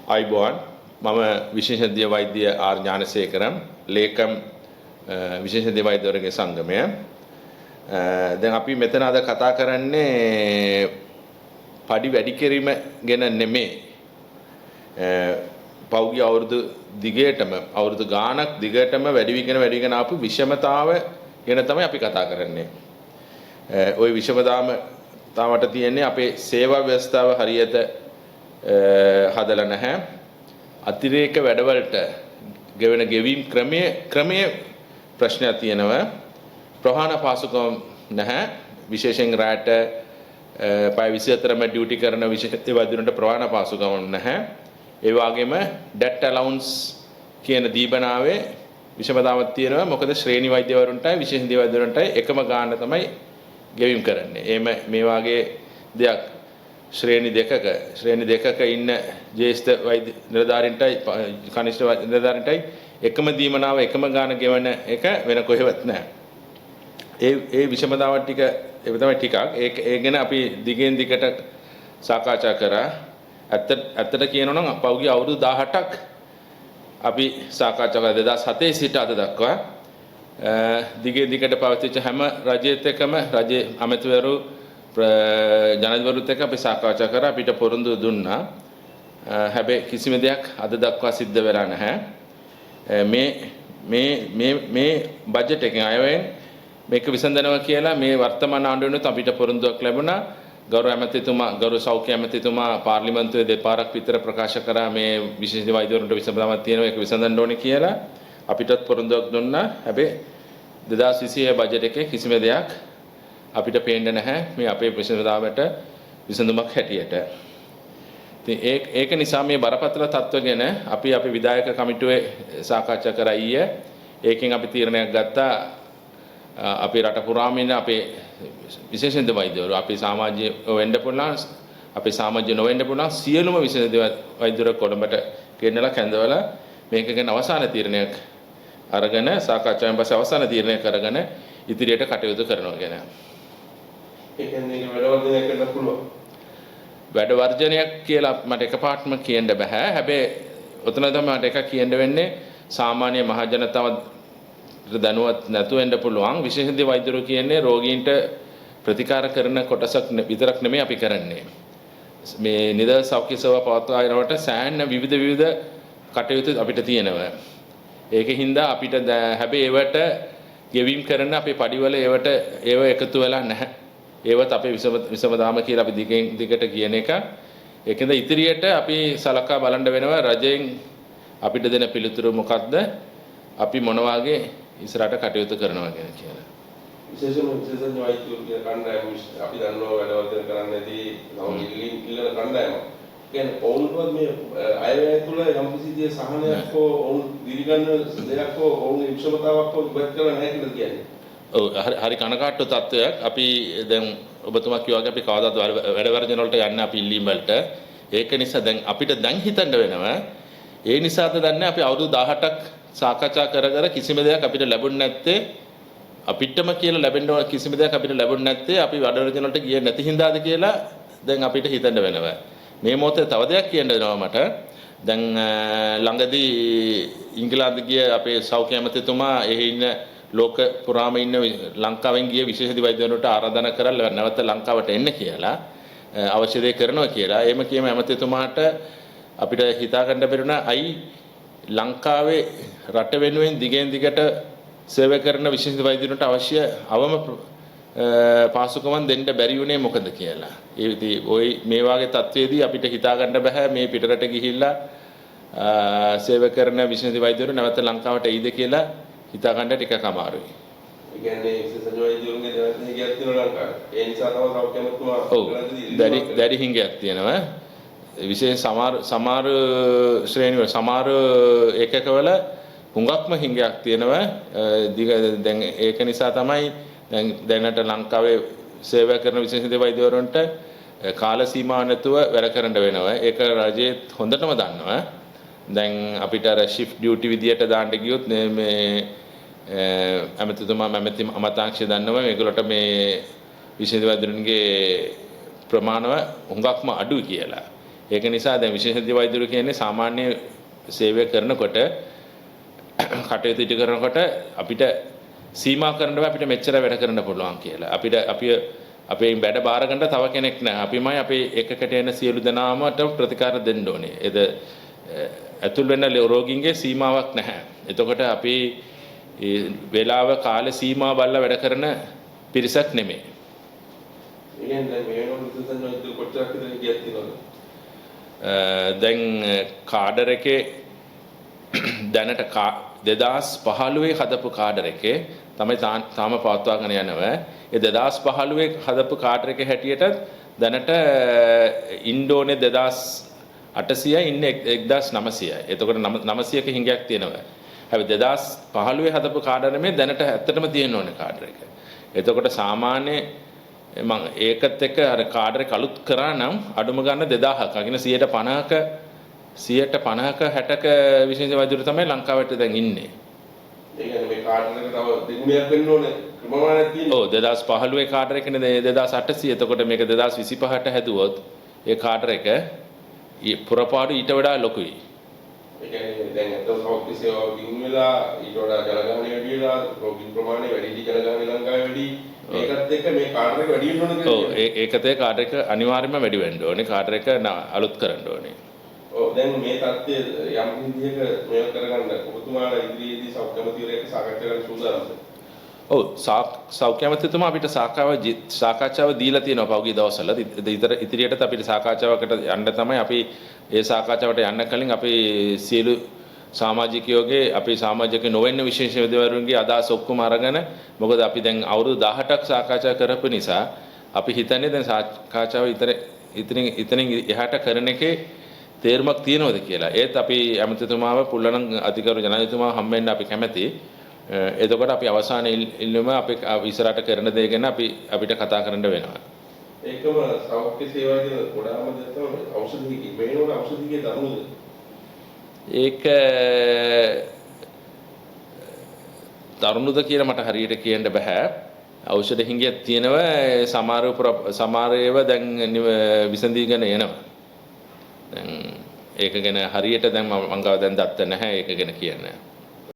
අයිබෝන් මම විශේෂඥ වෛද්‍ය ආර් ඥානසේකරන් ලේකම් විශේෂඥ වෛද්‍යවරුන්ගේ සංගමය. දැන් අපි මෙතන අද කතා කරන්නේ පඩි වැඩි කිරීම ගැන නෙමෙයි. පෞද්ගලික අවුරුදු දිගටම අවුරුදු ගාණක් දිගටම වැඩි වෙගෙන ආපු විෂමතාව ගැන තමයි අපි කතා කරන්නේ. ওই විෂමතාවට තියෙන්නේ අපේ සේවා ව්‍යවස්ථාව හරියට හදලා නැහැ. අතිරේක වැඩවලට ගෙවෙන ගෙවීම් ක්‍රමයේ ප්‍රශ්නයක් තියෙනවා. ප්‍රහාණ පාසුකම් නැහැ. විශේෂයෙන් රාට පය 24ම ඩියුටි කරන විශේෂ වෛද්‍යවරුන්ට ප්‍රහාණ පාසුකම් නැහැ. ඒ වගේම ඩෙට් අලවුන්ස් කියන දීපනාවේ විෂමතාවක් තියෙනවා. මොකද ශ්‍රේණි වෛද්‍යවරුන්ටයි විශේෂ වෛද්‍යවරුන්ටයි එකම ගාණ තමයි ගෙවීම් කරන්නේ. මේ වගේ දෙයක් ශ්‍රේණි දෙකක ඉන්න ජ්‍යෙෂ්ඨ වෛද්‍ය නිලධාරීන්ටයි කනිෂ්ඨ වෛද්‍ය නිලධාරීන්ටයි එකම දීමනාව එකම ගාණ ගෙවන එක වෙන කොහෙවත් නැහැ. ඒ විෂමතාව ටික ඒ තමයි ටිකක් ඒ ගැන අපි දිගින් දිගට සාකච්ඡා කරා. ඇත්තට කියනවා නම් පෞද්ගලික අවුරුදු 18ක් අපි සාකච්ඡා කරා 2007 සිට අද දක්වා දිගින් දිගට පවතිච්ච හැම රජයේත් එක්කම රජයේ අමාත්‍යවරු ජනවරුත් එක්ක අපි සාකච්ඡා කරා. අපිට පොරොන්දු දුන්නා. හැබැයි කිසිම දෙයක් අද දක්වා සිද්ධ වෙලා නැහැ. මේ බජට් එකෙන් අයවෙන් මේක විසඳනවා කියලා මේ වර්තමාන ආණ්ඩුවෙනුත් අපිට පොරොන්දුවක් ලැබුණා. ගෞරව ඇමතිතුමා ගෞරව සෞඛ්‍ය ඇමතිතුමා පාර්ලිමේන්තුවේ දෙපාරක් විතර ප්‍රකාශ කරා මේ විශේෂ වෛද්‍යවරුන්ට විසඳුමක් තියෙනවා ඒක විසඳන්න ඕනේ කියලා. අපිටත් පොරොන්දුවක් දුන්නා. හැබැයි 2020 බජට් එකේ කිසිම දෙයක් අපිට පේන්නේ නැහැ මේ අපේ විසඳුමකට විසඳුමක් හැටියට. ඉතින් ඒක නිසා මේ බරපතල තත්ත්ව ගැන අපි විධායක කමිටුවේ සාකච්ඡා කරා ඊයේ. ඒකෙන් අපි තීරණයක් ගත්තා අපේ රට පුරාම ඉන්න අපේ විශේෂඥ වෛද්‍යවරු අපේ සමාජය වෙන්න පුළුවන් අපේ සමාජය නොවෙන්න පුළුවන් සියලුම විශේෂඥ වෛද්‍යවරු කොළඹට ගෙන්නලා කැඳවලා මේක ගැන අවසාන තීරණයක් අරගෙන සාකච්ඡාවෙන් පස්සේ අවසාන තීරණයක් අරගෙන ඉදිරියට කටයුතු කරනවා ගැන. ඒ කියන්නේ වැඩවර්ධනයක් කරන්න පුළුවන්. වැඩ වර්ජනයක් කියලා මට එකපාරටම කියන්න බෑ. හැබැයි ඔතන තමයි මට එකක් කියන්න වෙන්නේ සාමාන්‍ය මහ ජනතාව දැනුවත් නැතුව වෙන්න පුළුවන්. විශේෂඥ වෛද්‍යවරු කියන්නේ රෝගීන්ට ප්‍රතිකාර කරන කොටසක් විතරක් නෙමෙයි අපි කරන්නේ. මේ නිදහස් සෞඛ්‍ය සේවා පවත්වා යනකොට සෑහෙන විවිධ කටයුතු අපිට තියෙනවා. ඒකින්ද අපිට හැබැයි ඒවට ගෙවීම් කරන අපේ පඩිවල ඒව එකතු වෙලා නැහැ. ඒවත් අපේ විසමදාම කියලා අපි දිගට කියන එක. ඒකෙන්ද ඉදිරියට අපි සලකා බලන්න වෙනවා රජයෙන් අපිට දෙන පිළිතුරු මොකක්ද? අපි මොන වගේ ඉස්සරහට කටයුතු කරනවා කියලා. විශේෂයෙන්ම විශේෂඥ වෛද්‍යවරු කියන කණ්ඩායම අපි දන්නවා වැඩවර්ධන කරන්නදී ඉල්ලන කණ්ඩායම. කියන්නේ ඔවුන්වත් මේ අයවැය තුළ යම් කිසි දේ සහනයක් හෝ ඔවුන් දිරිගන්න දෙයක් හෝ ඔවුන්ගේ විෂමතාවක් හෝ ඉවත් කරලා නැහැ කියලා කියන්නේ. ඔව් හරි කනකාට්ටු තත්ත්වයක්. අපි දැන් ඔබතුමා කිව්වා වගේ අපි කවදාවත් වැඩ වර්ජන වලට යන්නේ අපි ඉල්ලීම් වලට. ඒක නිසා දැන් අපිට දැන් හිතන්න වෙනවා. ඒ නිසාද දන්නේ අපි අවුරුදු 18ක් සාකච්ඡා කර කිසිම දෙයක් අපිට ලැබුණ නැත්තේ අපිටම කියලා ලැබෙන්න කිසිම දෙයක් අපිට ලැබුණ නැත්තේ අපි වැඩ වර්ජන වලට ගියේ නැති හින්දාද කියලා දැන් අපිට හිතන්න වෙනවා. මේ මොහොතේ තව දෙයක් කියන්න වෙනවා මට. දැන් ළඟදී ඉංග්‍රීසි ගිය අපේ සෞඛ්‍ය ඇමතිතුමා එහි ඉන්න ලෝක පුරාම ඉන්න ලංකාවෙන් ගිය විශේෂ වෛද්‍යවරුන්ට ආරාධනා කරලා නැවත ලංකාවට එන්න කියලා අවශ්‍ය දේ කරනවා කියලා. එහෙම කියම ඇමතිතුමාට අපිට හිතා ගන්න බැරිුණා අයි ලංකාවේ රට වෙනුවෙන් දිගින් දිගට සේවය කරන විශේෂ වෛද්‍යවරුන්ට අවශ්‍ය අවම පාසුකමක් දෙන්න බැරි වුණේ මොකද කියලා. ඒ ඉතින් ওই මේ වාගේ තත්ත්වයේදී අපිට හිතා ගන්න බෑ මේ පිටරට ගිහිල්ලා සේවය කරන විශේෂ වෛද්‍යවරු නැවත ලංකාවට එයිද කියලා හිතා ගන්න ටිකක් අමාරුයි. ඒ කියන්නේ විශේෂඥ වෛද්‍යවරුන්ගේ දෙවැත්තේ ගියක් තියෙනවා ලංකාවේ. ඒ නිසා තමයි සෞඛ්‍ය අමාත්‍යතුමා දැඩි හිඟයක් තියෙනවා. විශේෂ සමහර ශ්‍රේණි වල සමහර ඒකකවල හුඟක්ම හිඟයක් තියෙනවා. දැන් ඒක නිසා තමයි දැනට ලංකාවේ සේවය කරන විශේෂ වෛද්‍යවරුන්ට කාල සීමාවක් නැතුව වැඩ කරන්න වෙනවා. ඒක රජයේ හොඳටම දන්නවා. දැන් අපිට අර shift duty විදියට දාන්න ගියොත් මේ අමතතුමා අමතාංශය දන්නවා මේගොල්ලන්ට මේ විශේෂ වෛද්‍යවරුන්ගේ ප්‍රමාණව හුඟක්ම අඩුයි කියලා. ඒක නිසා දැන් විශේෂඥ වෛද්‍යවරු කියන්නේ සාමාන්‍ය සේවය කරනකොට කටයුතු ඉටු කරනකොට අපිට සීමා කරන්න බෑ අපිට මෙච්චර වැඩ කරන්න පුළුවන් කියලා. අපි අපේ වැඩ බාර ගන්න තව කෙනෙක් නැහැ. අපිමයි අපේ එකකට එන සියලු දෙනාමට ප්‍රතිකාර දෙන්න ඕනේ. ඇතුල් වෙන රෝගීන්ගේ සීමාවක් නැහැ. එතකොට අපි වේලාව කාල සීමා බලලා වැඩ කරන පිරිසක් නෙමෙයි. දැන් කාඩර් එකේ දැනට 2015 හදපු කාඩර් එකේ තමයි තාම පවත්වාගෙන යනවා. ඒ 2015 හදපු කාඩර් එකේ හැටියට දැනට ඉන්ඩෝනේ 2800යි ඉන්නේ 1900යි. එතකොට 900ක හිඟයක් තියෙනවා. හැබැයි 2015 හදපු කාඩර් මේ දැනට ඇත්තටම තියෙන ඕනේ කාඩර් එක. එතකොට සාමාන්‍ය මම ඒකත් එක්ක අර කාඩර් එක අලුත් කරා නම් අඩුම ගන්න 2000ක. අකින 150ක 60ක විශේෂ වෛද්‍යවරු තමයි ලංකාවට දැන් ඉන්නේ. ඒ කියන්නේ මේ කාඩර් එක තව දෙගුණයක් වෙන්න ඕනේ ප්‍රමාණයක් තියෙනවා. ඔව් 2015 කාඩර් එකනේ 2800. එතකොට මේක 2025ට හැදුවොත් ඒ කාඩර් එක පුරපාඩු ඊට වඩා ලොකුයි. ඒ කියන්නේ දැන් අතව සෞඛ්‍ය සේවාව දිනු වෙලා ඊට වඩා ජනගහනය වැඩි වෙලා රෝගීන් ප්‍රමාණය වැඩි ජනගහනය ලංකාවේ වැඩි. ඒකත් එක්ක මේ කාඩර් එක වැඩි වෙන්න ඕනේ කියලා. ඔව් ඒකත් ඒ කාඩර් එක අනිවාර්යයෙන්ම වැඩි වෙන්න ඕනේ. කාඩර් එක අලුත් කරන්න ඕනේ. ඔව් දැන් මේ தත්ත්වය යම් විදිහක මේව කරගන්න ඔබතුමාලා ඉදිරියේදී සෞඛ්‍ය අමාත්‍යවරයෙක් සාකච්ඡා කරන්න සූදානම්ද? ඔව් සෞඛ්‍ය අමාත්‍යතුමා අපිට සාකච්ඡාව දීලා තියෙනවා පහුගිය දවස්වල. ඉදිරියටත් අපිට සාකච්ඡාවකට යන්න තමයි අපි ඒ සාකච්ඡාවට යන්න කලින් අපි සියලු සමාජිකයෝගේ අපි සමාජික නොවෙන්න විශේෂ වෛද්‍යවරුන්ගේ අදහස් ඔක්කොම අරගෙන මොකද අපි දැන් අවුරුදු 18ක් සාකච්ඡා කරපු නිසා අපි හිතන්නේ දැන් සාකච්ඡාව ඉතින් එහාට කරන එකේ තේරුමක් තියනවද කියලා. ඒත් අපි ඇමතිතුමාව පුල්ලන අධිකරු ජනාධිපතිතුමාව හම්බෙන්න අපි කැමැති. එතකොට අපි අවසාන ඉල්ලුම අපි ඉස්සරහට කරන දේ ගැන අපිට කතා කරන්න වෙනවා. ඒකම සෞඛ්‍ය සේවාවේ ගොඩාම දෙතම ඖෂධිකේ මේනෝන ඖෂධිකේ දරුණුද? ඒක දරුණුද කියලා මට හරියට කියන්න බෑ. ඖෂධ හිඟයක් තියෙනවා සමහර ඒවා දැන් විසඳීගෙන එනවා. දැන් ඒක ගැන හරියට දැන් මම ගාව දැන් දත්ත නැහැ ඒක ගැන කියන්න.